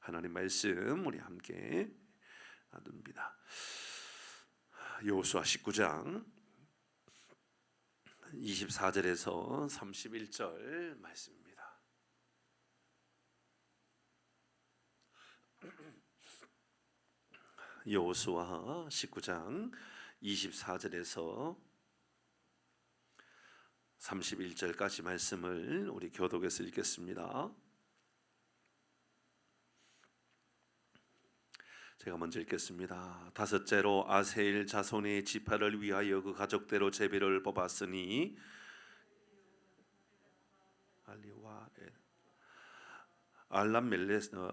하나님 말씀 우리 함께 나눕니다. 여호수아 19장 24절에서 31절 말씀입니다. 여호수아 19장 24절에서 31절까지 말씀을 우리 교독에서 읽겠습니다. 제가 먼저 읽겠습니다. 다섯째로 아세일 자손의 지파를 위하여 그 가족대로 제비를 뽑았으니 알리와 알람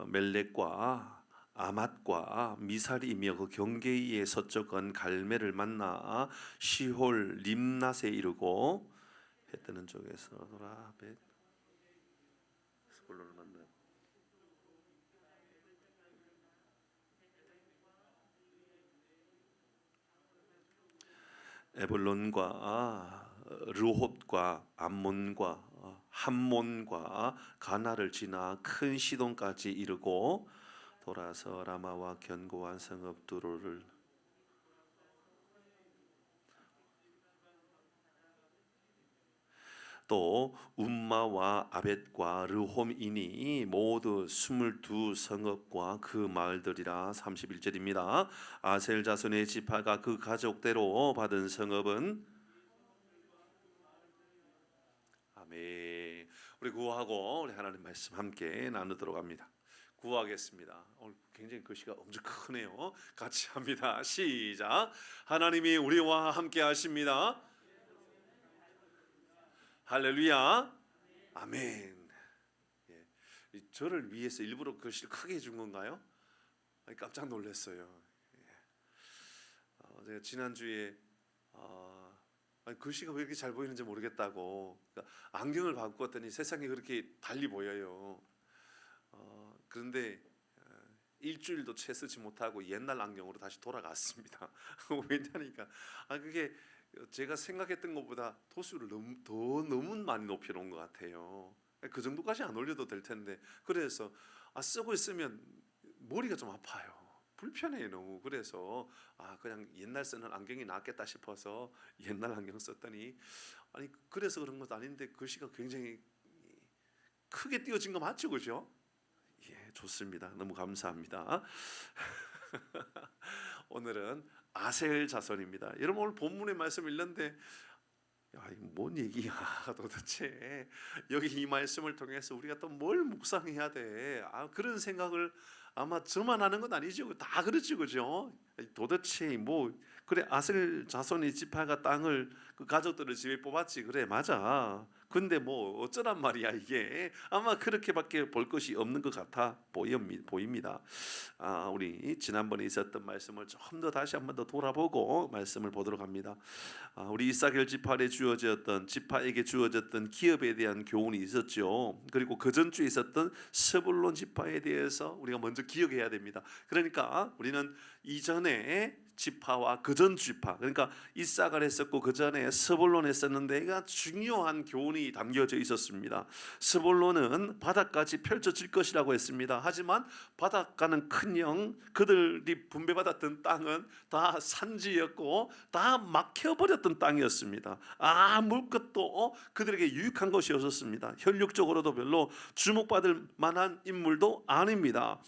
멜렉과 아맛과 미살이며 그 경계에 서쪽은 갈멜을 만나 시홀 림낫에 이르고 해 뜨는 쪽에서 라벳 스불론을 만나 에볼론과 르홉과 암몬과 함몬과 가나를 지나 큰 시돈까지 이르고 돌아서 라마와 견고한 성읍 두로를 또 움마와 아벳과 르홈이니 모두 22 성읍과 그 마을들이라. 31절입니다. 아셀 자손의 지파가 그 가족대로 받은 성읍은 아멘. 우리 구호하고 우리 하나님 말씀 함께 나누도록 합니다. 구호하겠습니다. 오늘 굉장히 글씨가 엄청 크네요. 같이 합니다. 시작. 하나님이 우리와 함께 하십니다. 할렐루야. 아멘. 예. 저를 위해서 일부러 글씨를 크게 해준 건가요? 깜짝 놀랐어요. 예. 제가 지난주에 글씨가 왜 이렇게 잘 보이는지 모르겠다고 안경을 바꿨더니 세상이 그렇게 달리 보여요. 그런데 일주일도 채 쓰지 못하고 옛날 안경으로 다시 돌아갔습니다. 왜냐니까 그게 제가 생각했던 것보다 도수를 너무 많이 높여놓은 것 같아요. 그 정도까지 안 올려도 될 텐데 그래서 쓰고 있으면 머리가 좀 아파요. 불편해요 너무. 그래서 그냥 옛날 쓰는 안경이 낫겠다 싶어서 옛날 안경 썼더니 그래서 그런 것도 아닌데 글씨가 굉장히 크게 띄어진 거 맞죠, 그죠? 예, 좋습니다. 너무 감사합니다. 오늘은 아셀 자손입니다. 여러분 오늘 본문의 말씀 읽는데 뭔 얘기야 도대체. 여기 이 말씀을 통해서 우리가 또 뭘 묵상해야 돼? 그런 생각을 아마 저만 하는 건 아니죠. 다 그렇죠, 그죠? 도대체 그래 아셀 자손의 지파가 땅을 그 가족들을 집에 뽑았지. 그래 맞아. 근데 어쩌란 말이야 이게. 아마 그렇게밖에 볼 것이 없는 것 같아 보입니다. 우리 지난번에 있었던 말씀을 좀 더 다시 한번 더 돌아보고 말씀을 보도록 합니다. 우리 이사겔 지파에게 주어졌던 기업에 대한 교훈이 있었죠. 그리고 그 전주에 있었던 스불론 지파에 대해서 우리가 먼저 기억해야 됩니다. 그러니까 우리는 이전에 지파와 그전 지파, 그러니까 이사갈 했었고 그 전에 스불론 했었는데 가 중요한 교훈이 담겨져 있었습니다. 스불론은 바닷가지 펼쳐질 것이라고 했습니다. 하지만 바닷가는 커녕 그들이 분배받았던 땅은 다 산지였고 다 막혀버렸던 땅이었습니다. 아무것도 그들에게 유익한 것이 없었습니다. 혈육적으로도 별로 주목받을 만한 인물도 아닙니다.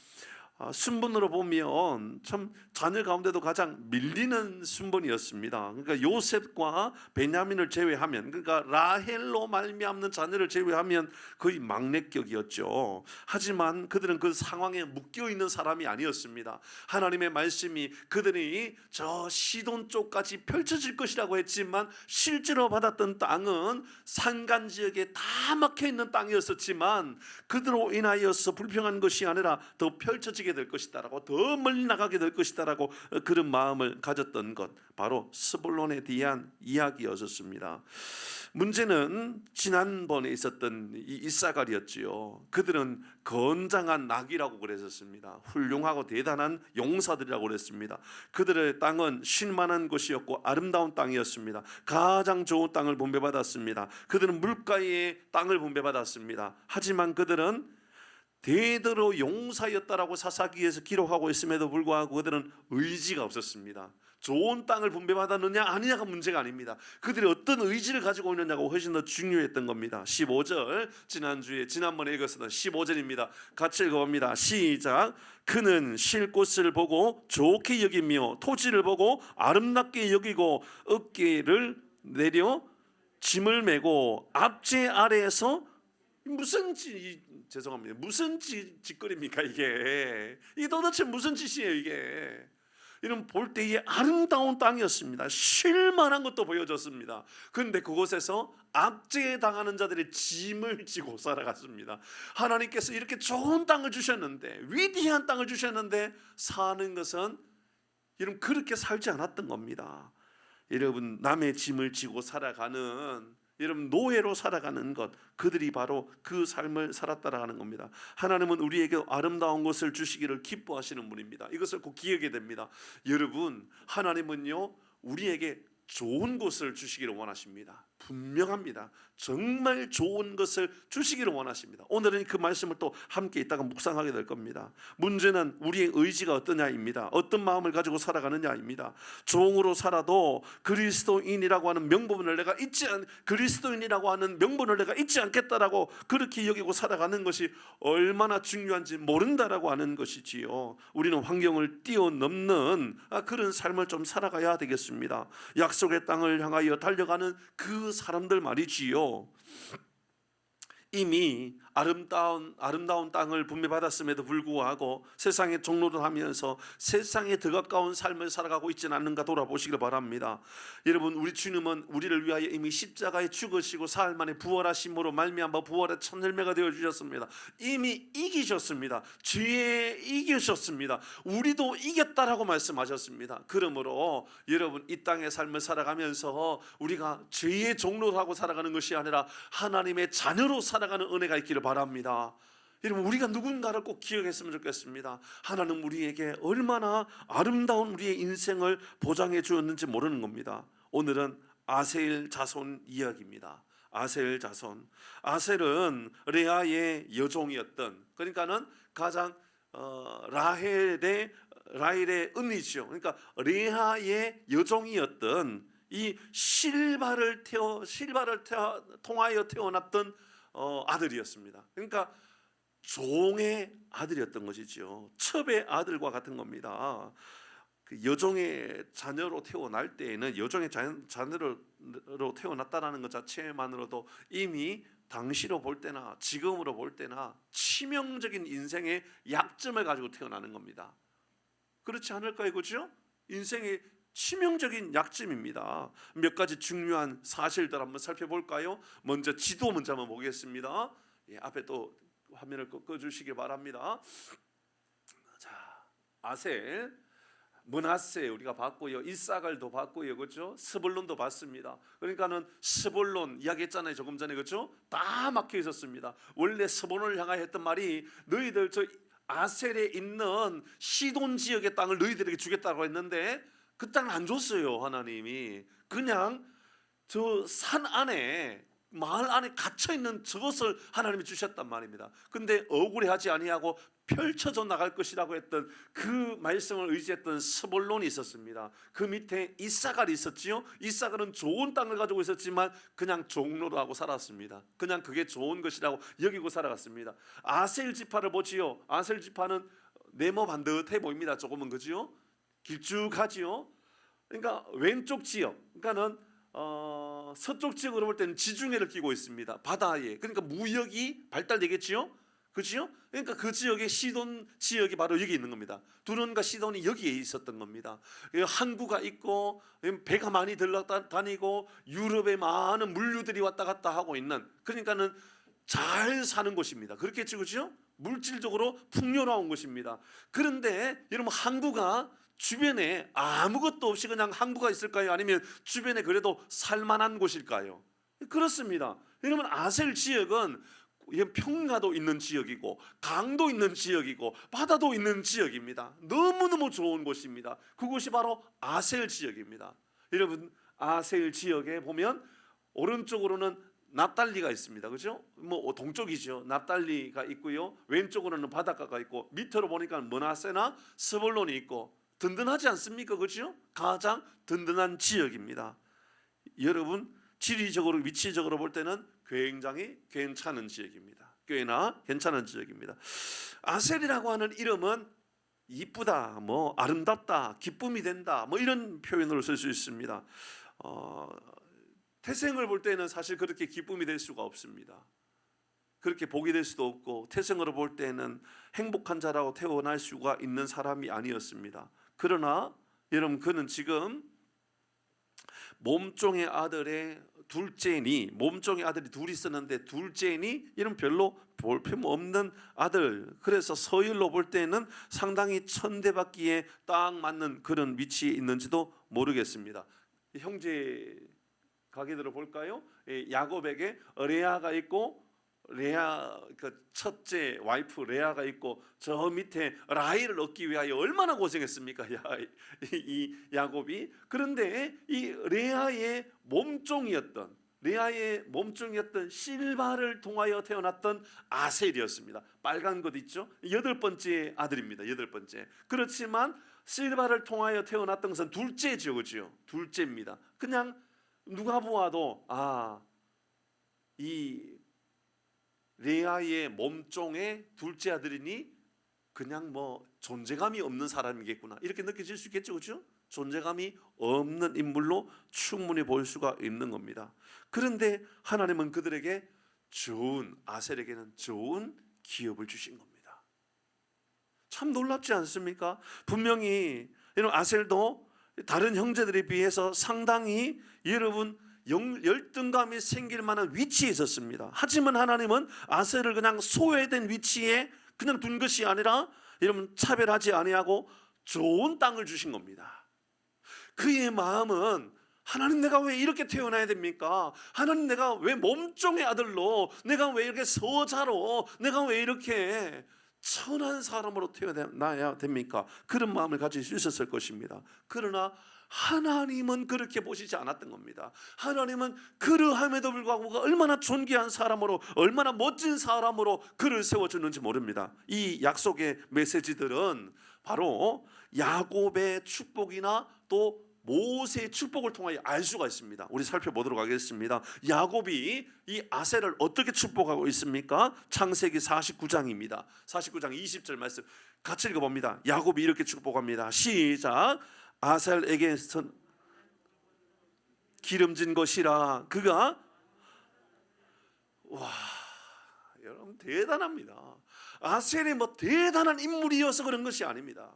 순번으로 보면 참 자녀 가운데도 가장 밀리는 순번이었습니다. 그러니까 요셉과 베냐민을 제외하면, 그러니까 라헬로 말미암는 자녀를 제외하면 거의 막내격이었죠. 하지만 그들은 그 상황에 묶여 있는 사람이 아니었습니다. 하나님의 말씀이 그들이 저 시돈 쪽까지 펼쳐질 것이라고 했지만 실제로 받았던 땅은 산간 지역에 다 막혀 있는 땅이었었지만 그들로 인하여서 불평한 것이 아니라 더 펼쳐지게 될 것이다라고, 더 멀리 나가게 될 것이다라고 그런 마음을 가졌던 것, 바로 스불론에 대한 이야기였습니다. 문제는 지난번에 있었던 이사갈이었지요. 그들은 건장한 낙이라고 그랬었습니다. 훌륭하고 대단한 용사들이라고 그랬습니다. 그들의 땅은 쉴만한 곳이었고 아름다운 땅이었습니다. 가장 좋은 땅을 분배받았습니다. 그들은 물가의 땅을 분배받았습니다. 하지만 그들은 대대로 용사였다라고 사사기에서 기록하고 있음에도 불구하고 그들은 의지가 없었습니다. 좋은 땅을 분배받았느냐 아니냐가 문제가 아닙니다. 그들이 어떤 의지를 가지고 있느냐가 훨씬 더 중요했던 겁니다. 15절, 지난번에 읽었었던 15절입니다. 같이 읽어봅니다. 시작. 그는 쉴 곳을 보고 좋게 여기며 토지를 보고 아름답게 여기고 어깨를 내려 짐을 메고 앞제 아래에서 무슨 죄송합니다. 무슨 짓거리입니까 이게? 이게 도대체 무슨 짓이에요 이게? 이런 볼 때의 아름다운 땅이었습니다. 쉴만한 것도 보여줬습니다. 그런데 그곳에서 압제당하는 자들의 짐을 지고 살아갔습니다. 하나님께서 이렇게 좋은 땅을 주셨는데, 위대한 땅을 주셨는데 사는 것은 여러분 그렇게 살지 않았던 겁니다. 여러분 남의 짐을 지고 살아가는, 여러분 노예로 살아가는 것, 그들이 바로 그 삶을 살았다라는 겁니다. 하나님은 우리에게 아름다운 것을 주시기를 기뻐하시는 분입니다. 이것을 꼭 기억해야 됩니다. 여러분 하나님은요 우리에게 좋은 것을 주시기를 원하십니다. 분명합니다. 정말 좋은 것을 주시기를 원하십니다. 오늘은 그 말씀을 또 함께 있다가 묵상하게 될 겁니다. 문제는 우리의 의지가 어떠냐입니다. 어떤 마음을 가지고 살아가느냐입니다. 종으로 살아도 그리스도인이라고 하는 명분을 내가 잊지 않겠다라고 그렇게 여기고 살아가는 것이 얼마나 중요한지 모른다라고 하는 것이지요. 우리는 환경을 뛰어넘는 그런 삶을 좀 살아가야 되겠습니다. 약속의 땅을 향하여 달려가는 그 사람들 말이지요. 이미 아름다운 땅을 분배받았음에도 불구하고 세상의 종로를 하면서 세상에 더 가까운 삶을 살아가고 있지는 않는가 돌아보시길 바랍니다. 여러분 우리 주님은 우리를 위하여 이미 십자가에 죽으시고 사흘 만에 부활하심으로 말미암아 부활의 첫 열매가 되어 주셨습니다. 이미 이기셨습니다. 죄에 이기셨습니다. 우리도 이겼다라고 말씀하셨습니다. 그러므로 여러분 이 땅의 삶을 살아가면서 우리가 죄의 종로를 하고 살아가는 것이 아니라 하나님의 자녀로 살아가는 은혜가 있기를 바랍니다. 여러분 우리가 누군가를 꼭 기억했으면 좋겠습니다. 하나님 우리에게 얼마나 아름다운 우리의 인생을 보장해 주었는지 모르는 겁니다. 오늘은 아셀 자손 이야기입니다. 아셀 자손. 아셀은 레아의 여종이었던, 그러니까는 가장 라헬의 은이죠. 그러니까 레아의 여종이었던 이 실바를 통하여 태어났던 아들이었습니다. 그러니까 종의 아들이었던 것이죠. 첩의 아들과 같은 겁니다. 그 여종의 자녀로 태어날 때에는 여종의 자녀로 태어났다라는 것 자체만으로도 이미 당시로 볼 때나 지금으로 볼 때나 치명적인 인생의 약점을 가지고 태어나는 겁니다. 그렇지 않을까요? 그렇죠? 인생의 치명적인 약점입니다. 몇 가지 중요한 사실들 한번 살펴볼까요? 먼저 지도 먼저 한번 보겠습니다. 앞에 또 화면을 꺼주시기 바랍니다. 자, 아셀, 므낫세 우리가 봤고요, 이사갈도 봤고요, 그렇죠? 스불론도 봤습니다. 그러니까는 스불론 이야기했잖아요, 조금 전에, 그렇죠? 다 막혀 있었습니다. 원래 스불론을 향하여 했던 말이 너희들 저 아셀에 있는 시돈 지역의 땅을 너희들에게 주겠다고 했는데 그 땅을 안 줬어요. 하나님이 그냥 저 산 안에, 마을 안에 갇혀 있는 저것을 하나님이 주셨단 말입니다. 근데 억울해하지 아니하고 펼쳐져 나갈 것이라고 했던 그 말씀을 의지했던 스불론이 있었습니다. 그 밑에 이사갈이 있었지요. 이사갈은 좋은 땅을 가지고 있었지만 그냥 종로로 하고 살았습니다. 그냥 그게 좋은 것이라고 여기고 살아갔습니다. 아셀 지파를 보지요. 아셀 지파는 네모 반듯해 보입니다. 조금은, 그지요? 길쭉하지요. 그러니까 왼쪽 지역, 그러니까는 서쪽 지역으로 볼 때는 지중해를 끼고 있습니다. 바다에. 그러니까 무역이 발달되겠지요. 그렇죠? 그러니까 그 지역의 시돈 지역이 바로 여기 있는 겁니다. 두론과 시돈이 여기에 있었던 겁니다. 항구가 있고 배가 많이 들러다니고 유럽에 많은 물류들이 왔다 갔다 하고 있는, 그러니까는 잘 사는 곳입니다. 그렇겠죠, 그렇죠? 물질적으로 풍요로운 곳입니다. 그런데 여러분 항구가 주변에 아무것도 없이 그냥 항구가 있을까요? 아니면 주변에 그래도 살만한 곳일까요? 그렇습니다. 여러분 아셀 지역은 평야도 있는 지역이고 강도 있는 지역이고 바다도 있는 지역입니다. 너무너무 좋은 곳입니다. 그곳이 바로 아셀 지역입니다. 여러분 아셀 지역에 보면 오른쪽으로는 납달리가 있습니다. 그죠? 뭐 동쪽이죠. 납달리가 있고요. 왼쪽으로는 바닷가가 있고 밑으로 보니까 므낫세나 스불론이 있고 든든하지 않습니까? 그죠? 가장 든든한 지역입니다. 여러분 지리적으로 위치적으로 볼 때는 굉장히 괜찮은 지역입니다. 꽤나 괜찮은 지역입니다. 아셀이라고 하는 이름은 이쁘다, 뭐 아름답다, 기쁨이 된다, 뭐 이런 표현으로 쓸 수 있습니다. 태생을 볼 때는 사실 그렇게 기쁨이 될 수가 없습니다. 그렇게 복이 될 수도 없고 태생으로 볼 때는 행복한 자라고 태어날 수가 있는 사람이 아니었습니다. 그러나 여러분 그는 지금 몸종의 아들의 둘째니, 몸종의 아들이 둘이 있었는데 둘째니 이런 별로 볼품없는 아들, 그래서 서열로 볼 때는 상당히 천대받기에 딱 맞는 그런 위치에 있는지도 모르겠습니다. 형제 가게들을 볼까요? 야곱에게 레아가 있고 레아 그 첫째 와이프 레아가 있고 저 밑에 라헬을 얻기 위하여 얼마나 고생했습니까? 이 야곱이. 그런데 이 레아의 몸종이었던 실바를 통하여 태어났던 아셀이었습니다. 빨간 것 있죠? 8번째 아들입니다. 8번째. 그렇지만 실바를 통하여 태어났던 것은 둘째죠, 그죠? 둘째입니다. 그냥 누가 보아도 이 레아의 몸종의 둘째 아들이니 그냥 뭐 존재감이 없는 사람이겠구나 이렇게 느껴질 수 있겠죠, 그렇죠? 존재감이 없는 인물로 충분히 볼 수가 있는 겁니다. 그런데 하나님은 그들에게 아셀에게는 좋은 기업을 주신 겁니다. 참 놀랍지 않습니까? 분명히 이런 아셀도 다른 형제들에 비해서 상당히 여러분 열등감이 생길 만한 위치에 있었습니다. 하지만 하나님은 아셀을 그냥 소외된 위치에 그냥 둔 것이 아니라 여러분 차별하지 아니하고 좋은 땅을 주신 겁니다. 그의 마음은 하나님 내가 왜 이렇게 태어나야 됩니까? 하나님 내가 왜 몸종의 아들로, 내가 왜 이렇게 서자로, 내가 왜 이렇게 천한 사람으로 태어나야 됩니까? 그런 마음을 가질 수 있었을 것입니다. 그러나 하나님은 그렇게 보시지 않았던 겁니다. 하나님은 그러함에도 불구하고 얼마나 존귀한 사람으로, 얼마나 멋진 사람으로 그를 세워주는지 모릅니다. 이 약속의 메시지들은 바로 야곱의 축복이나 또 모세의 축복을 통하여 알 수가 있습니다. 우리 살펴보도록 하겠습니다. 야곱이 이 아셀을 어떻게 축복하고 있습니까? 창세기 49장입니다. 49장 20절 말씀 같이 읽어봅니다. 야곱이 이렇게 축복합니다. 시작. 아셀에게서 기름진 것이라 그가 여러분 대단합니다. 아셀이 뭐 대단한 인물이어서 그런 것이 아닙니다.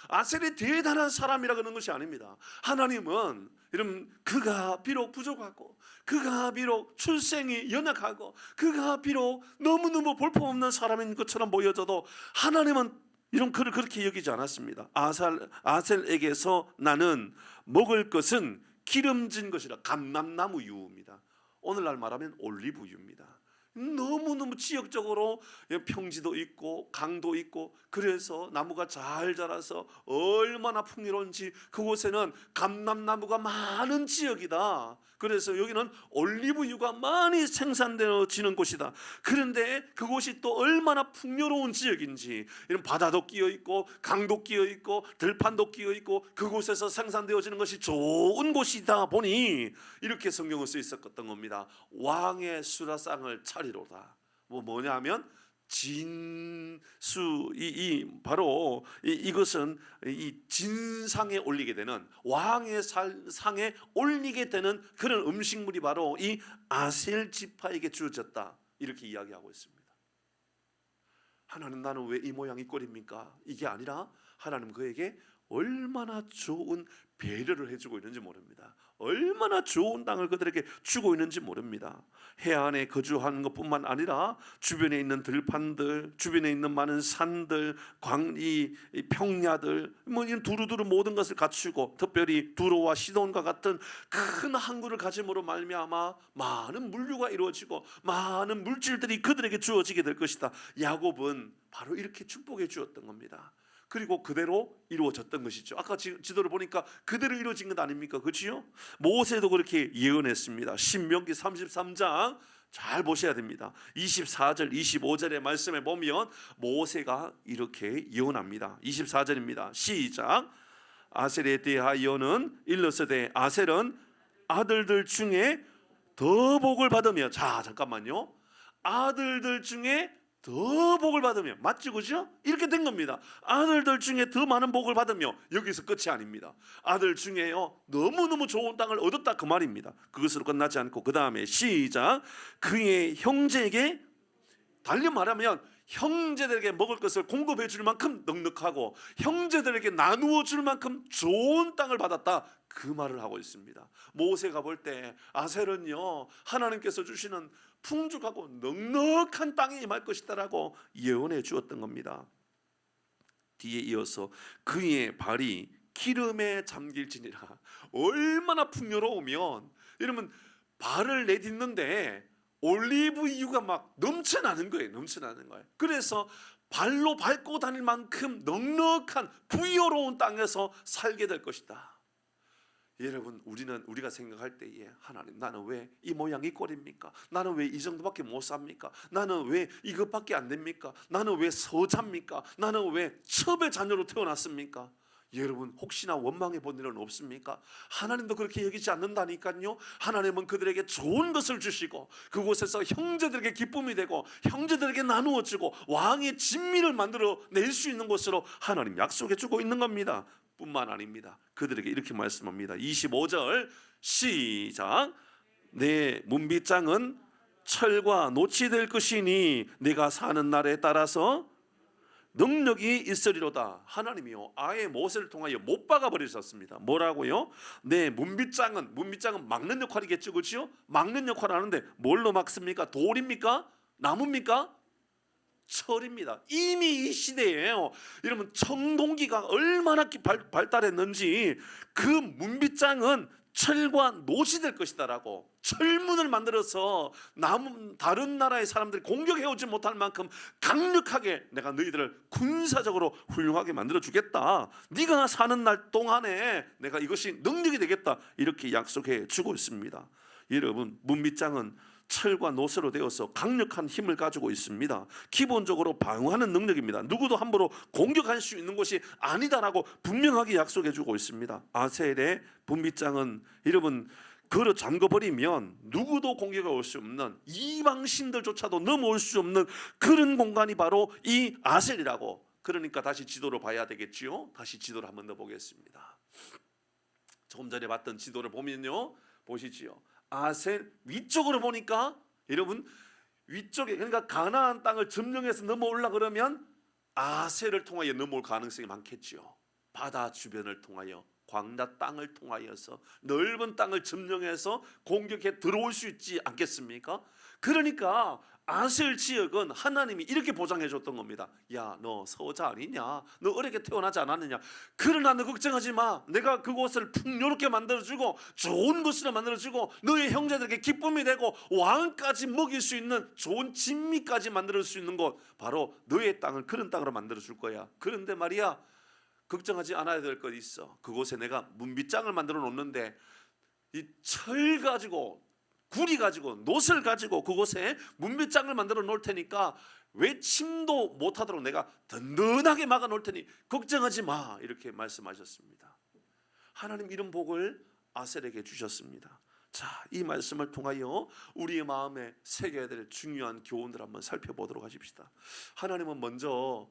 아셀이 대단한 사람이라 그런 것이 아닙니다. 하나님은 여러분 그가 비록 부족하고 그가 비록 출생이 연약하고 그가 비록 너무너무 볼품없는 사람인 것처럼 보여져도 하나님은 이런 그를 그렇게 여기지 않았습니다. 아셀에게서 나는 먹을 것은 기름진 것이라 감람나무 유입니다. 오늘날 말하면 올리브유입니다. 너무너무 지역적으로 평지도 있고 강도 있고 그래서 나무가 잘 자라서 얼마나 풍요로운지 그곳에는 감람나무가 많은 지역이다. 그래서 여기는 올리브유가 많이 생산되어지는 곳이다. 그런데 그곳이 또 얼마나 풍요로운 지역인지 이런 바다도 끼어 있고 강도 끼어 있고 들판도 끼어 있고 그곳에서 생산되어지는 것이 좋은 곳이다 보니 이렇게 성경을 써 있었던 겁니다. 왕의 수라상을 차리로다. 뭐냐면 진수 바로 이것은 이 진상에 올리게 되는 왕의 상에 올리게 되는 그런 음식물이 바로 이 아셀 지파에게 주어졌다 이렇게 이야기하고 있습니다. 하나님 나는 왜 이 모양 이 꼴입니까? 이게 아니라 하나님 그에게 얼마나 좋은 배려를 해주고 있는지 모릅니다. 얼마나 좋은 땅을 그들에게 주고 있는지 모릅니다. 해안에 거주하는 것뿐만 아니라 주변에 있는 들판들, 주변에 있는 많은 산들, 이 평야들, 뭐 이런 두루두루 모든 것을 갖추고 특별히 두로와 시돈과 같은 큰 항구를 가짐으로 말미암아 많은 물류가 이루어지고 많은 물질들이 그들에게 주어지게 될 것이다. 야곱은 바로 이렇게 축복해 주었던 겁니다. 그리고 그대로 이루어졌던 것이죠. 아까 지도를 보니까 그대로 이루어진 것 아닙니까? 그렇지요? 모세도 그렇게 예언했습니다. 신명기 33장 잘 보셔야 됩니다. 24절 25절의 말씀에 보면 모세가 이렇게 예언합니다. 24절입니다. 시작. 아셀에 대하여는 일러서되 아셀은 아들들 중에 더 복을 받으며, 자 잠깐만요, 아들들 중에 더 복을 받으며, 맞죠? 그죠? 이렇게 된 겁니다. 아들들 중에 더 많은 복을 받으며, 여기서 끝이 아닙니다. 아들 중에요 너무너무 좋은 땅을 얻었다 그 말입니다. 그것으로 끝나지 않고 그 다음에 시작. 그의 형제에게, 달리 말하면 형제들에게 먹을 것을 공급해 줄 만큼 넉넉하고 형제들에게 나누어 줄 만큼 좋은 땅을 받았다, 그 말을 하고 있습니다. 모세가 볼 때 아셀은요 하나님께서 주시는 풍족하고 넉넉한 땅에 임할 것이다라고 예언해 주었던 겁니다. 뒤에 이어서 그의 발이 기름에 잠길지니라. 얼마나 풍요로우면, 여러분 발을 내딛는데 올리브유가 막 넘쳐나는 거예요. 넘쳐나는 거예요. 그래서 발로 밟고 다닐 만큼 넉넉한 부유로운 땅에서 살게 될 것이다. 여러분, 우리가 생각할 때에 하나님, 나는 왜 이 모양 이 꼴입니까? 나는 왜 이 정도밖에 못 삽니까? 나는 왜 이것밖에 안 됩니까? 나는 왜 서자입니까? 나는 왜 첩의 자녀로 태어났습니까? 여러분, 혹시나 원망해 본 일은 없습니까? 하나님도 그렇게 여기지 않는다니까요. 하나님은 그들에게 좋은 것을 주시고 그곳에서 형제들에게 기쁨이 되고 형제들에게 나누어 주고 왕의 진미를 만들어 낼 수 있는 곳으로 하나님 약속해 주고 있는 겁니다. 뿐만 아닙니다. 그들에게 이렇게 말씀합니다. 25절 시작. 내 문빗장은 철과 노치 될 것이니 내가 사는 날에 따라서 능력이 있으리로다. 하나님이요 아예 모세를 통하여 못 박아 버리셨습니다. 뭐라고요? 내 문빗장은 막는 역할이겠죠, 그렇죠? 막는 역할을 하는데 뭘로 막습니까? 돌입니까? 나무입니까? 철입니다. 이미 이 시대에요, 여러분 청동기가 얼마나 발달했는지 그 문빗장은 철과 노시 될 것이다라고, 철문을 만들어서 다른 나라의 사람들이 공격해오지 못할 만큼 강력하게 내가 너희들을 군사적으로 훌륭하게 만들어 주겠다. 네가 사는 날 동안에 내가 이것이 능력이 되겠다, 이렇게 약속해 주고 있습니다. 여러분, 문빗장은 철과 노쇠로 되어서 강력한 힘을 가지고 있습니다. 기본적으로 방어하는 능력입니다. 누구도 함부로 공격할 수 있는 것이 아니다라고 분명하게 약속해 주고 있습니다. 아셀의 문빗장은 여러분 걸어 잠궈버리면 누구도 공격해 올 수 없는, 이방신들조차도 넘어올 수 없는 그런 공간이 바로 이 아셀이라고. 그러니까 다시 지도를 봐야 되겠지요. 다시 지도를 한번 더 보겠습니다. 조금 전에 봤던 지도를 보면요, 보시지요. 아셀 위쪽으로 보니까 여러분 위쪽에, 그러니까 가나안 땅을 점령해서 넘어올라 그러면 아셀을 통하여 넘어올 가능성이 많겠죠. 바다 주변을 통하여, 광야 땅을 통하여서 넓은 땅을 점령해서 공격해 들어올 수 있지 않겠습니까? 그러니까 아셀 지역은 하나님이 이렇게 보장해 줬던 겁니다. 야, 너 서자 아니냐? 너 어렵게 태어나지 않았느냐? 그러나 너 걱정하지 마. 내가 그곳을 풍요롭게 만들어주고 좋은 곳으로 만들어주고 너의 형제들에게 기쁨이 되고 왕까지 먹일 수 있는 좋은 진미까지 만들 수 있는 곳, 바로 너의 땅을 그런 땅으로 만들어줄 거야. 그런데 말이야, 걱정하지 않아야 될 것 있어. 그곳에 내가 문빗장을 만들어 놓는데 이 철 가지고, 구리 가지고, 노슬 가지고 그곳에 문빗장을 만들어 놓을 테니까 외침도 못하도록 내가 든든하게 막아 놓을 테니 걱정하지 마, 이렇게 말씀하셨습니다. 하나님 이런 복을 아셀에게 주셨습니다. 자, 이 말씀을 통하여 우리의 마음에 새겨야 될 중요한 교훈들 한번 살펴보도록 하십시다. 하나님은 먼저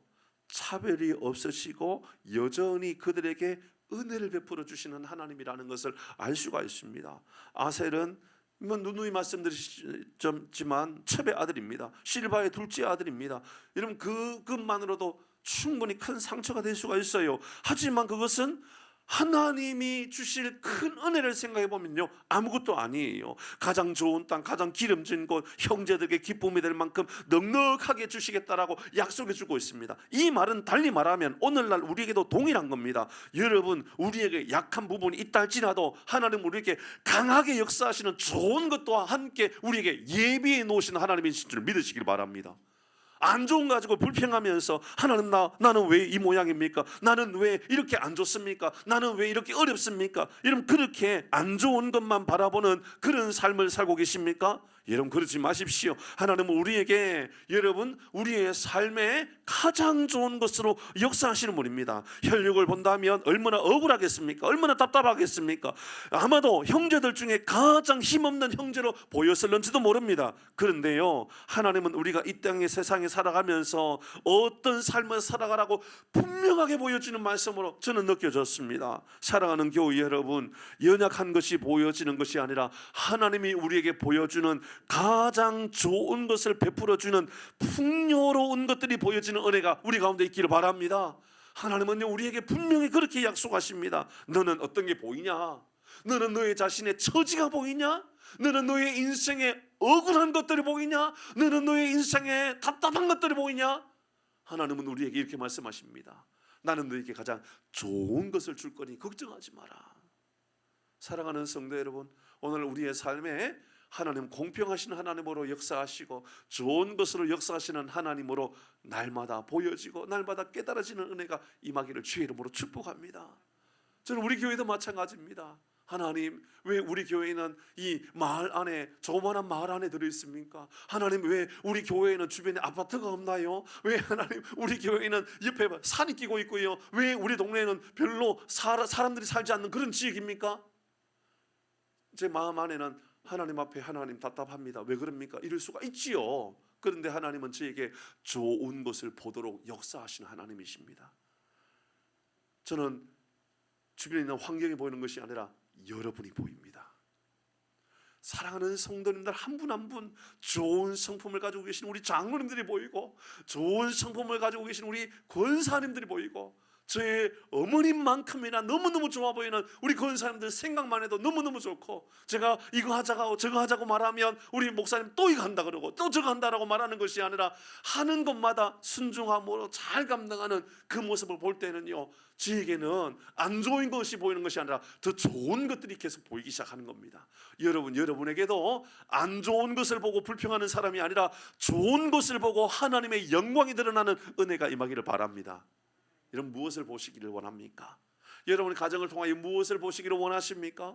차별이 없으시고 여전히 그들에게 은혜를 베풀어 주시는 하나님이라는 것을 알 수가 있습니다. 아셀은 누누이 말씀드렸지만 첩의 아들입니다. 실바의 둘째 아들입니다. 여러분 그것만으로도 충분히 큰 상처가 될 수가 있어요. 하지만 그것은 하나님이 주실 큰 은혜를 생각해 보면요, 아무것도 아니에요. 가장 좋은 땅, 가장 기름진 곳, 형제들에게 기쁨이 될 만큼 넉넉하게 주시겠다라고 약속해 주고 있습니다. 이 말은 달리 말하면 오늘날 우리에게도 동일한 겁니다. 여러분, 우리에게 약한 부분이 있다 할지라도 하나님 우리에게 강하게 역사하시는 좋은 것과 함께 우리에게 예비해 놓으신 하나님이신 줄 믿으시길 바랍니다. 안 좋은 거 가지고 불평하면서 하나님 나는 왜 이 모양입니까? 나는 왜 이렇게 안 좋습니까? 나는 왜 이렇게 어렵습니까? 여러분 그렇게 안 좋은 것만 바라보는 그런 삶을 살고 계십니까? 여러분 그러지 마십시오. 하나님은 우리에게 여러분 우리의 삶에 가장 좋은 것으로 역사하시는 분입니다. 혈육을 본다면 얼마나 억울하겠습니까? 얼마나 답답하겠습니까? 아마도 형제들 중에 가장 힘없는 형제로 보였을는지도 모릅니다. 그런데요 하나님은 우리가 이 땅의 세상에 살아가면서 어떤 삶을 살아가라고 분명하게 보여주는 말씀으로 저는 느껴졌습니다. 사랑하는 교회 여러분, 연약한 것이 보여지는 것이 아니라 하나님이 우리에게 보여주는 가장 좋은 것을 베풀어주는 풍요로운 것들이 보여지는 은혜가 우리 가운데 있기를 바랍니다. 하나님은 우리에게 분명히 그렇게 약속하십니다. 너는 어떤 게 보이냐? 너는 너의 자신의 처지가 보이냐? 너는 너의 인생에 억울한 것들이 보이냐? 너는 너의 인생에 답답한 것들이 보이냐? 하나님은 우리에게 이렇게 말씀하십니다. 나는 너에게 가장 좋은 것을 줄 거니 걱정하지 마라. 사랑하는 성도 여러분, 오늘 우리의 삶에 하나님 공평하신 하나님으로 역사하시고 좋은 것으로 역사하시는 하나님으로 날마다 보여지고 날마다 깨달아지는 은혜가 임하기를 주의 이름으로 축복합니다. 저는 우리 교회도 마찬가지입니다. 하나님 왜 우리 교회는 이 마을 안에 조그마한 마을 안에 들어있습니까? 하나님 왜 우리 교회에는 주변에 아파트가 없나요? 왜 하나님 우리 교회는 옆에 산이 끼고 있고요? 왜 우리 동네에는 별로 사람들이 살지 않는 그런 지역입니까? 제 마음 안에는 하나님 앞에 하나님 답답합니다. 왜 그럽니까? 이럴 수가 있지요. 그런데 하나님은 저에게 좋은 것을 보도록 역사하시는 하나님이십니다. 저는 주변에 있는 환경이 보이는 것이 아니라 여러분이 보입니다. 사랑하는 성도님들 한 분 한 분 좋은 성품을 가지고 계신 우리 장로님들이 보이고 좋은 성품을 가지고 계신 우리 권사님들이 보이고 저의 어머님만큼이나 너무너무 좋아 보이는 우리 권사님들 생각만 해도 너무너무 좋고 제가 이거 하자고 저거 하자고 말하면 우리 목사님 또 이거 한다 그러고 또 저거 한다라고 말하는 것이 아니라 하는 것마다 순종함으로 잘 감당하는 그 모습을 볼 때는요 저에게는 안 좋은 것이 보이는 것이 아니라 더 좋은 것들이 계속 보이기 시작하는 겁니다. 여러분에게도 안 좋은 것을 보고 불평하는 사람이 아니라 좋은 것을 보고 하나님의 영광이 드러나는 은혜가 임하기를 바랍니다. 여러분 무엇을 보시기를 원합니까? 여러분 가정을 통하여 무엇을 보시기를 원하십니까?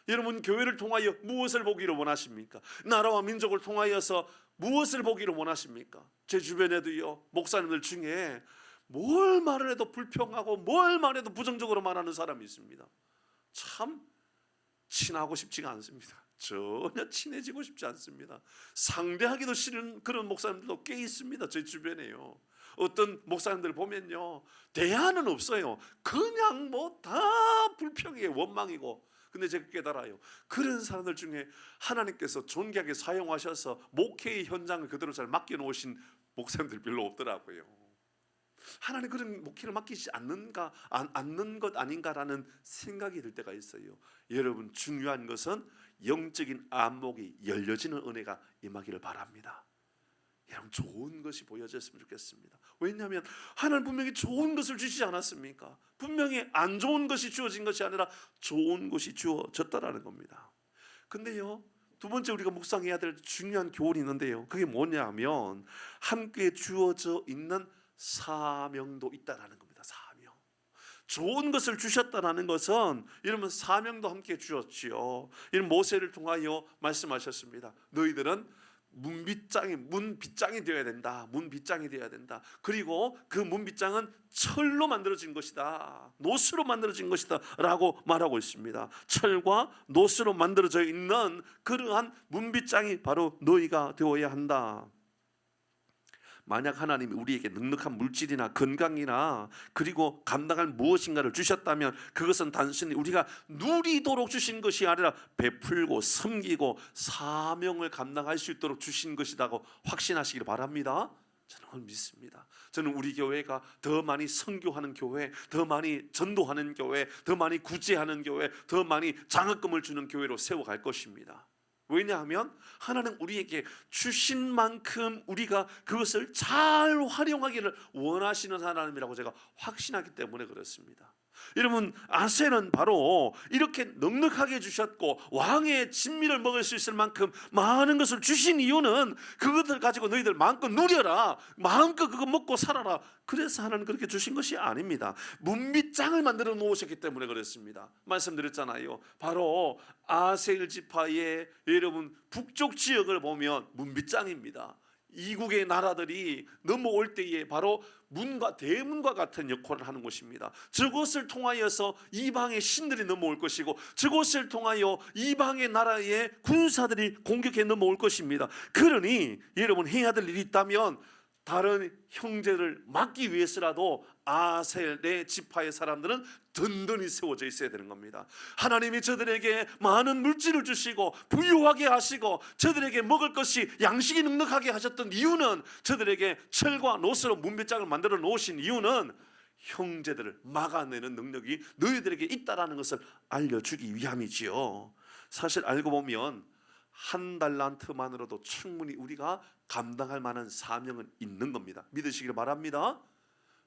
여러분 교회를 통하여 무엇을 보기를 원하십니까? 나라와 민족을 통하여서 무엇을 보기를 원하십니까? 제 주변에도요 목사님들 중에 뭘 말을 해도 불평하고 뭘 말해도 부정적으로 말하는 사람이 있습니다. 참 친하고 싶지가 않습니다. 전혀 친해지고 싶지 않습니다. 상대하기도 싫은 그런 목사님들도 꽤 있습니다. 제 주변에요. 어떤 목사님들 보면요 대안은 없어요. 그냥 뭐 다 불평이에요. 원망이고. 근데 제가 깨달아요. 그런 사람들 중에 하나님께서 존귀하게 사용하셔서 목회의 현장을 그대로 잘 맡겨놓으신 목사님들 별로 없더라고요. 하나님 그런 목회를 맡기지 않는 것 아닌가라는 생각이 들 때가 있어요. 여러분 중요한 것은 영적인 안목이 열려지는 은혜가 임하기를 바랍니다. 여러분 좋은 것이 보여졌으면 좋겠습니다. 왜냐하면 하나님 분명히 좋은 것을 주시지 않았습니까? 분명히 안 좋은 것이 주어진 것이 아니라 좋은 것이 주어졌다라는 겁니다. 근데요 두 번째 우리가 묵상해야 될 중요한 교훈이 있는데요 그게 뭐냐면 함께 주어져 있는 사명도 있다라는 겁니다. 사명. 좋은 것을 주셨다라는 것은 여러분 사명도 함께 주었지요. 이런 모세를 통하여 말씀하셨습니다. 너희들은 문빗장이 되어야 된다. 문빗장이 되어야 된다. 그리고 그 문빗장은 철로 만들어진 것이다. 노스로 만들어진 것이다 라고 말하고 있습니다. 철과 노스로 만들어져 있는 그러한 문빗장이 바로 너희가 되어야 한다. 만약 하나님이 우리에게 넉넉한 물질이나 건강이나 그리고 감당할 무엇인가를 주셨다면 그것은 단순히 우리가 누리도록 주신 것이 아니라 베풀고 섬기고 사명을 감당할 수 있도록 주신 것이라고 확신하시길 바랍니다. 저는 그걸 믿습니다. 저는 우리 교회가 더 많이 선교하는 교회, 더 많이 전도하는 교회, 더 많이 구제하는 교회, 더 많이 장학금을 주는 교회로 세워갈 것입니다. 왜냐하면 하나님 우리에게 주신 만큼 우리가 그것을 잘 활용하기를 원하시는 하나님이라고 제가 확신하기 때문에 그렇습니다. 여러분, 아셀은 바로 이렇게 넉넉하게 주셨고 왕의 진미를 먹을 수 있을 만큼 많은 것을 주신 이유는 그것을 가지고 너희들 마음껏 누려라, 마음껏 그거 먹고 살아라, 그래서 하나님 그렇게 주신 것이 아닙니다. 문빗장을 만들어 놓으셨기 때문에 그렇습니다. 말씀드렸잖아요. 바로 아셀 지파의 여러분 북쪽 지역을 보면 문빗장입니다. 이국의 나라들이 넘어올 때에 바로 문과 대문과 같은 역할을 하는 것입니다. 저것을 통하여서 이방의 신들이 넘어올 것이고 저것을 통하여 이방의 나라의 군사들이 공격해 넘어올 것입니다. 그러니 여러분 해야 될 일이 있다면 다른 형제를 막기 위해서라도 아셀의 지파의 사람들은 든든히 세워져 있어야 되는 겁니다. 하나님이 저들에게 많은 물질을 주시고 부유하게 하시고 저들에게 먹을 것이 양식이 넉넉하게 하셨던 이유는, 저들에게 철과 노스로 문빗장을 만들어 놓으신 이유는 형제들을 막아내는 능력이 너희들에게 있다라는 것을 알려주기 위함이지요. 사실 알고 보면 한 달란트만으로도 충분히 우리가 감당할 만한 사명은 있는 겁니다. 믿으시기를 바랍니다.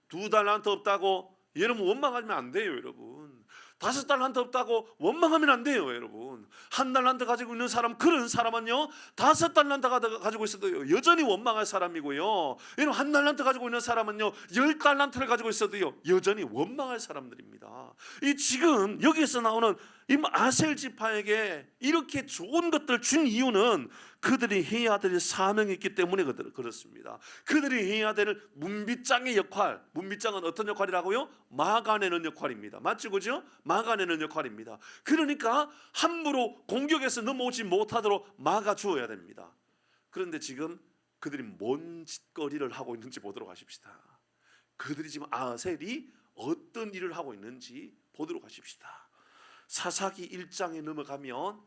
2달란트 없다고 여러분 원망하면 안 돼요. 여러분 5달란트 없다고 원망하면 안 돼요. 여러분 1달란트 가지고 있는 사람, 그런 사람은요 5달란트 가지고 있어도 여전히 원망할 사람이고요, 여러분 1달란트 가지고 있는 사람은요 10달란트를 가지고 있어도요 여전히 원망할 사람들입니다. 이 지금 여기에서 나오는 이 아셀 지파에게 이렇게 좋은 것들 준 이유는 그들이 해야 될 사명이 있기 때문에 그렇습니다. 그들이 해야 될 문빗장의 역할, 문빗장은 어떤 역할이라고요? 막아내는 역할입니다. 맞죠, 그죠? 막아내는 역할입니다. 그러니까 함부로 공격에서 넘어오지 못하도록 막아주어야 됩니다. 그런데 지금 그들이 뭔 짓거리를 하고 있는지 보도록 하십시다. 그들이 지금 아셀이 어떤 일을 하고 있는지 보도록 하십시다. 사사기 1장에 넘어가면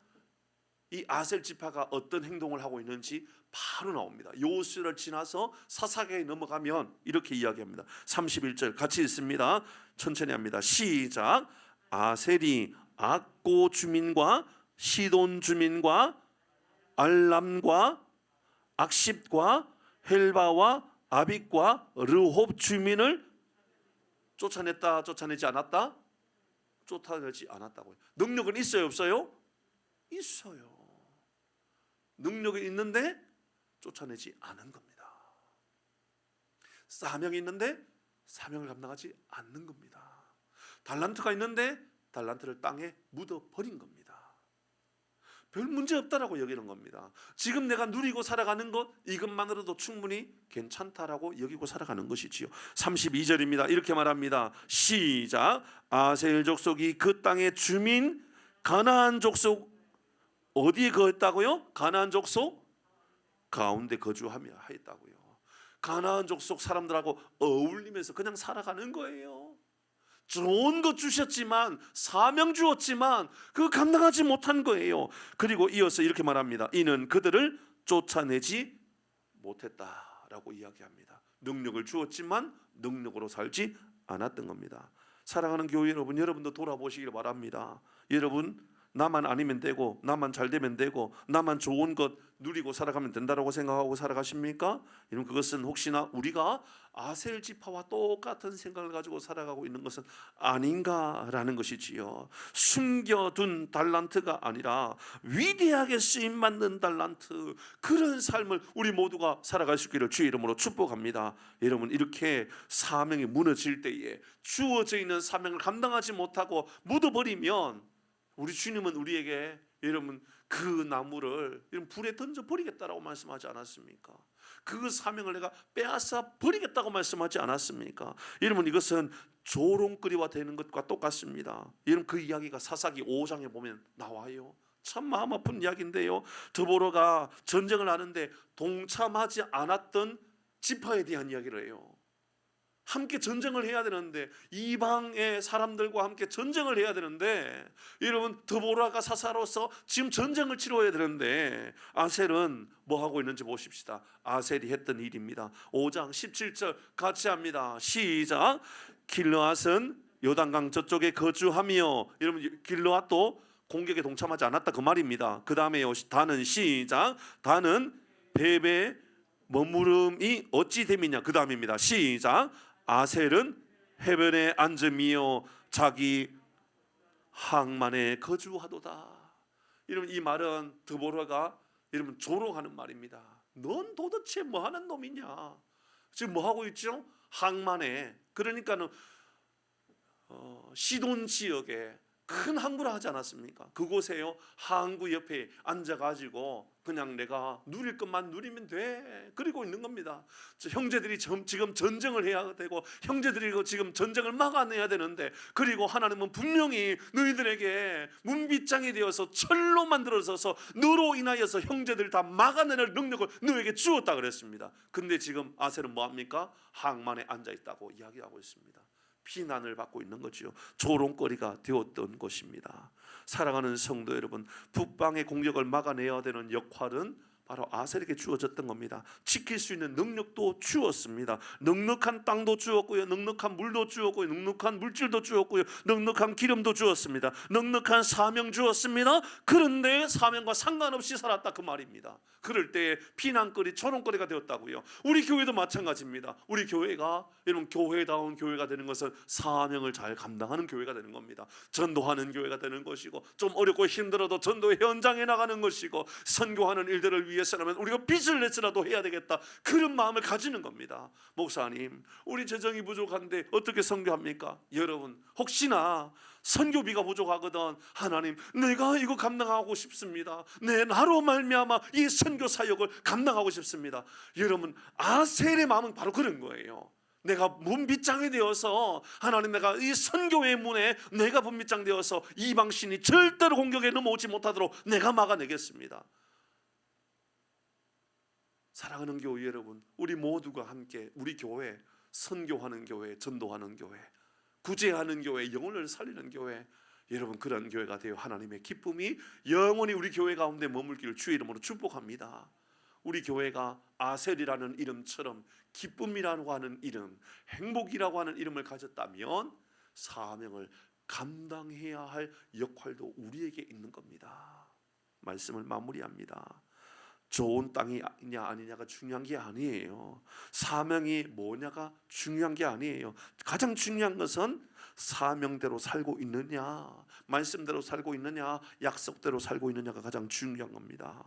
이 아셀 지파가 어떤 행동을 하고 있는지 바로 나옵니다. 요수를 지나서 사사기에 넘어가면 이렇게 이야기합니다. 31절 같이 읽습니다. 천천히 합니다. 시작. 아셀이 악고 주민과 시돈 주민과 알람과 악십과 헬바와 아빅과 르홉 주민을 쫓아냈다, 쫓아내지 않았다? 쫓아내지 않았다고요. 능력은 있어요, 없어요? 있어요. 능력이 있는데 쫓아내지 않은 겁니다. 사명이 있는데 사명을 감당하지 않는 겁니다. 달란트가 있는데 달란트를 땅에 묻어버린 겁니다. 별 문제 없다라고 여기는 겁니다. 지금 내가 누리고 살아가는 것, 이것만으로도 충분히 괜찮다라고 여기고 살아가는 것이지요. 32절입니다. 이렇게 말합니다. 시작. 아셀 족속이 그 땅의 주민 가나안 족속, 어디에 거했다고요? 가나안 족속 가운데 거주하며 하였다고요. 가나안 족속 사람들하고 어울리면서 그냥 살아가는 거예요. 좋은 것 주셨지만, 사명 주었지만 그거 감당하지 못한 거예요. 그리고 이어서 이렇게 말합니다. 이는 그들을 쫓아내지 못했다라고 이야기합니다. 능력을 주었지만 능력으로 살지 않았던 겁니다. 사랑하는 교회 여러분, 여러분도 돌아보시길 바랍니다. 여러분 나만 아니면 되고, 나만 잘 되면 되고, 나만 좋은 것 누리고 살아가면 된다라고 생각하고 살아가십니까? 여러분 그것은 혹시나 우리가 아셀 지파와 똑같은 생각을 가지고 살아가고 있는 것은 아닌가라는 것이지요. 숨겨둔 달란트가 아니라 위대하게 쓰임받는 달란트, 그런 삶을 우리 모두가 살아갈 수 있기를 주의 이름으로 축복합니다. 여러분 이렇게 사명이 무너질 때에 주어져 있는 사명을 감당하지 못하고 묻어버리면 우리 주님은 우리에게 여러분 그 나무를 불에 던져 버리겠다라고 말씀하지 않았습니까? 그 사명을 내가 빼앗아 버리겠다고 말씀하지 않았습니까? 여러분 이것은 조롱거리와 되는 것과 똑같습니다. 여러분 그 이야기가 사사기 5장에 보면 나와요. 참 마음 아픈 이야기인데요. 드보라가 전쟁을 하는데 동참하지 않았던 지파에 대한 이야기를 해요. 함께 전쟁을 해야 되는데, 이방의 사람들과 함께 전쟁을 해야 되는데, 여러분 드보라가 사사로서 지금 전쟁을 치러야 되는데 아셀은 뭐 하고 있는지 보십시다. 아셀이 했던 일입니다. 5장 17절 같이 합니다. 시작. 길르앗은 요단강 저쪽에 거주하며, 여러분 길르앗도 공격에 동참하지 않았다 그 말입니다. 그 다음에 다는 시작. 다는 베베 머무름이 어찌 됨이냐 그 다음입니다. 시작. 아셀은 해변에 앉으며 자기 항만에 거주하도다. 이러면 이 말은 드보라가 이러면 조롱하는 말입니다. 넌 도대체 뭐 하는 놈이냐? 지금 뭐 하고 있죠? 항만에. 그러니까는 시돈 지역에 큰 항구를 하지 않았습니까? 그곳에요 항구 옆에 앉아가지고 그냥 내가 누릴 것만 누리면 돼 그러고 있는 겁니다. 형제들이 지금 전쟁을 해야 되고 형제들이 지금 전쟁을 막아내야 되는데, 그리고 하나님은 분명히 너희들에게 문빗장이 되어서 철로 만들어져서 너로 인하여서 형제들 다 막아내는 능력을 너에게 주었다 그랬습니다. 근데 지금 아셀은 뭐합니까? 항만에 앉아있다고 이야기하고 있습니다. 비난을 받고 있는 거죠. 조롱거리가 되었던 것입니다. 사랑하는 성도 여러분, 북방의 공격을 막아내야 되는 역할은 바로 아셀에게 주어졌던 겁니다. 지킬 수 있는 능력도 주었습니다. 넉넉한 땅도 주었고요, 넉넉한 물도 주었고요, 넉넉한 물질도 주었고요, 넉넉한 기름도 주었습니다. 넉넉한 사명 주었습니다. 그런데 사명과 상관없이 살았다 그 말입니다. 그럴 때 비난거리, 조롱거리가 되었다고요. 우리 교회도 마찬가지입니다. 우리 교회가 여러분 교회다운 교회가 되는 것은 사명을 잘 감당하는 교회가 되는 겁니다. 전도하는 교회가 되는 것이고, 좀 어렵고 힘들어도 전도 현장에 나가는 것이고, 선교하는 일들을 위해서라면 우리가 빚을 내서라도 해야 되겠다, 그런 마음을 가지는 겁니다. 목사님, 우리 재정이 부족한데 어떻게 선교합니까? 여러분, 혹시나 선교비가 부족하거든, 하나님 내가 이거 감당하고 싶습니다. 나로 말미암아 이 선교 사역을 감당하고 싶습니다. 여러분, 아셀의 마음은 바로 그런 거예요. 내가 문빗장이 되어서 하나님, 내가 이 선교의 문에 내가 문빗장 되어서 이방신이 절대로 공격에 넘어오지 못하도록 내가 막아내겠습니다. 사랑하는 교회 여러분, 우리 모두가 함께 우리 교회, 선교하는 교회, 전도하는 교회, 구제하는 교회, 영혼을 살리는 교회, 여러분 그런 교회가 되어 하나님의 기쁨이 영원히 우리 교회 가운데 머물기를 주의 이름으로 축복합니다. 우리 교회가 아셀이라는 이름처럼 기쁨이라고 하는 이름, 행복이라고 하는 이름을 가졌다면 사명을 감당해야 할 역할도 우리에게 있는 겁니다. 말씀을 마무리합니다. 좋은 땅이냐 아니냐가 중요한 게 아니에요. 사명이 뭐냐가 중요한 게 아니에요. 가장 중요한 것은 사명대로 살고 있느냐, 말씀대로 살고 있느냐, 약속대로 살고 있느냐가 가장 중요한 겁니다.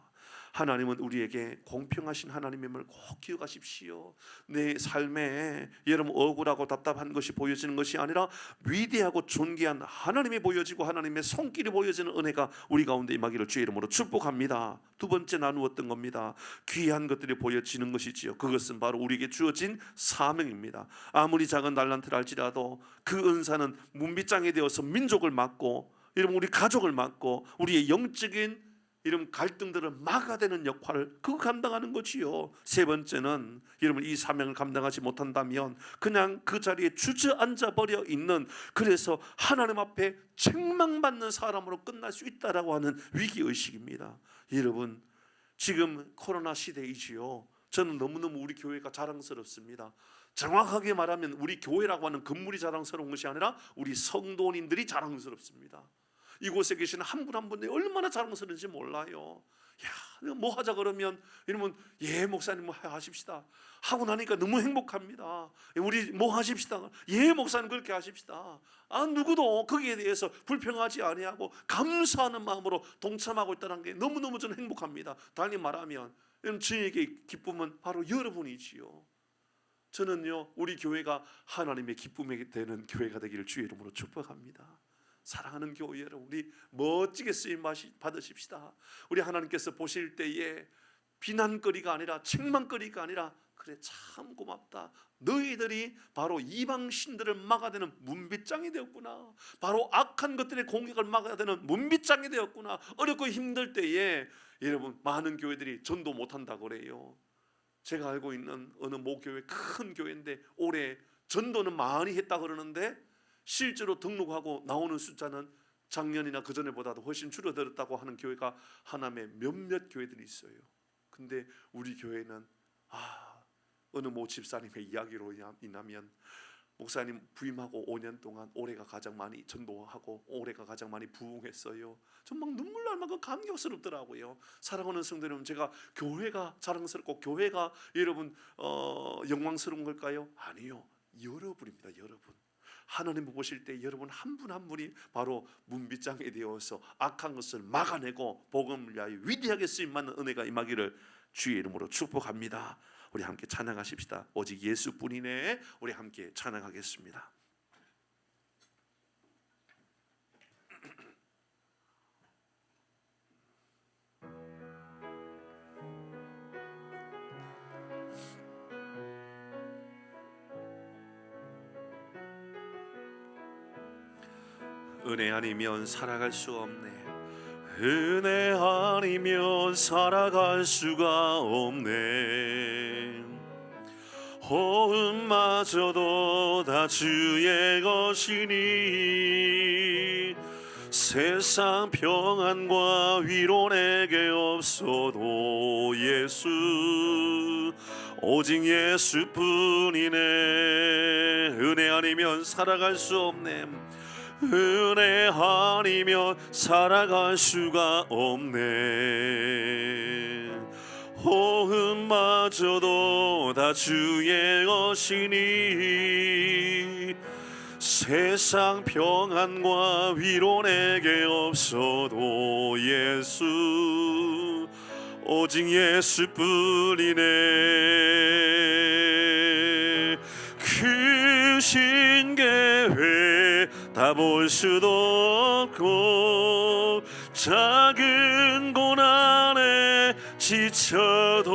하나님은 우리에게 공평하신 하나님임을 꼭 기억하십시오. 내 삶에 여러분 억울하고 답답한 것이 보여지는 것이 아니라 위대하고 존귀한 하나님이 보여지고 하나님의 손길이 보여지는 은혜가 우리 가운데 임하기를 주의 이름으로 축복합니다. 두 번째 나누었던 겁니다. 귀한 것들이 보여지는 것이지요. 그것은 바로 우리에게 주어진 사명입니다. 아무리 작은 달란트를 할지라도 그 은사는 문빗장이 되어서 민족을 맡고, 여러분 우리 가족을 맡고, 우리의 영적인 이런 갈등들을 막아내는 역할을 그거 감당하는 거지요. 세 번째는 여러분 이 사명을 감당하지 못한다면 그냥 그 자리에 주저앉아 버려 있는, 그래서 하나님 앞에 책망받는 사람으로 끝날 수 있다라고 하는 위기의식입니다. 여러분 지금 코로나 시대이지요. 저는 너무너무 우리 교회가 자랑스럽습니다. 정확하게 말하면 우리 교회라고 하는 건물이 자랑스러운 것이 아니라 우리 성도님들이 자랑스럽습니다. 이곳에 계시는 한 분 한 분이 얼마나 자랑스러운지 몰라요. 야, 뭐 하자 그러면 이러면 예 목사님 뭐 하십시다 하고 나니까 너무 행복합니다. 우리 뭐 하십시다, 예 목사님 그렇게 하십시다. 누구도 거기에 대해서 불평하지 아니하고 감사하는 마음으로 동참하고 있다는 게 너무너무 저는 행복합니다. 달리 말하면 저에게 기쁨은 바로 여러분이지요. 저는요 우리 교회가 하나님의 기쁨이 되는 교회가 되기를 주의 이름으로 축복합니다. 사랑하는 교회 여러분, 우리 멋지게 쓰임 받으십시다. 우리 하나님께서 보실 때에 비난거리가 아니라 책망거리가 아니라, 그래 참 고맙다, 너희들이 바로 이방신들을 막아대는 문빗장이 되었구나, 바로 악한 것들의 공격을 막아대는 문빗장이 되었구나. 어렵고 힘들 때에 여러분 많은 교회들이 전도 못한다고 그래요. 제가 알고 있는 어느 모교회, 큰 교회인데 올해 전도는 많이 했다 그러는데 실제로 등록하고 나오는 숫자는 작년이나 그전에보다도 훨씬 줄어들었다고 하는 교회가 하남에 몇몇 교회들이 있어요. 근데 우리 교회는 어느 모 집사님의 이야기로 인하면 목사님 부임하고 5년 동안 올해가 가장 많이 전도하고 올해가 가장 많이 부흥했어요. 정말 눈물 날 만큼 감격스럽더라고요. 사랑하는 성도 여러분, 제가 교회가 자랑스럽고 교회가 여러분 영광스러운 걸까요? 아니요, 여러분입니다. 여러분. 하나님 보실 때 여러분 한 분 한 분이 바로 문빗장이 되어서 악한 것을 막아내고 복음을 위하여 위대하게 쓰임받는 은혜가 임하기를 주의 이름으로 축복합니다. 우리 함께 찬양하십시다. 오직 예수뿐이네. 우리 함께 찬양하겠습니다. 은혜 아니면 살아갈 수 없네. 은혜 아니면 살아갈 수가 없네. 호흡마저도 다 주의 것이니 세상 평안과 위로 내게 없어도 예수 오직 예수뿐이네. 은혜 아니면 살아갈 수 없네. 은혜 아니면 살아갈 수가 없네. 호흡마저도 다 주의 것이니 세상 평안과 위로 내게 없어도 예수 오직 예수뿐이네. 크신 계획 다 볼 수도 없고 작은 고난에 지쳐도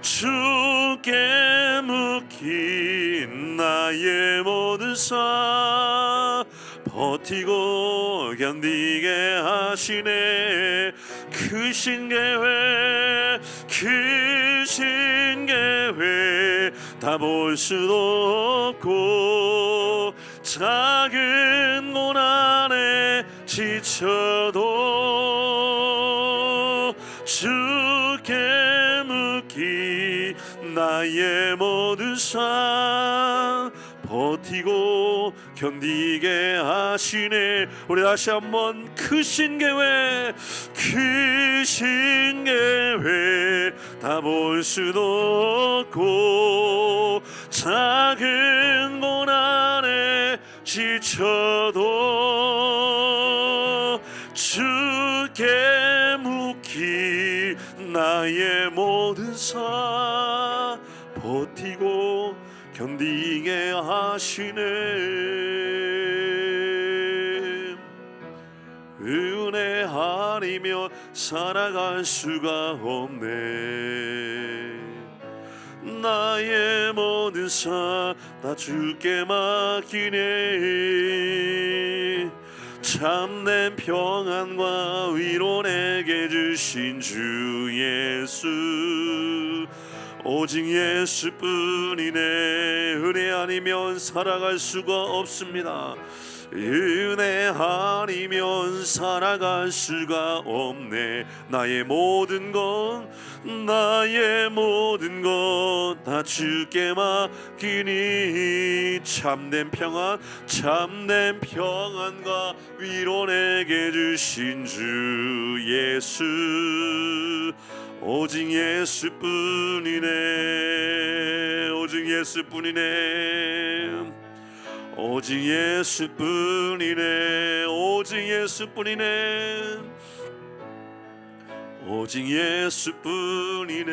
주께 묵힌 나의 모든 삶 버티고 견디게 하시네. 크신 계획 크신 계획 다 볼 수도 없고 작은 고난에 지쳐도 주께 묵힌 나의 모든 삶 버티고 견디게 하시네. 우리 다시 한번 크신 계획 크신 계획 다 볼 수도 없고 작은 고난에 지쳐도 주께 묵힌 나의 모든 삶 버티고 견디게 하시네. 은혜 아니면 살아갈 수가 없네. 나의 모든 삶 다 주께 맡기네. 참된 평안과 위로 내게 주신 주 예수 오직 예수뿐이네. 은혜 아니면 살아갈 수가 없습니다. 은혜 아니면 살아갈 수가 없네. 나의 모든 것 다 주께 맡기니 참된 평안과 위로 내게 주신 주 예수 오직 예수뿐이네. 오직 예수뿐이네. 오직 예수뿐이네. 오직 예수뿐이네. 오직 예수뿐이네.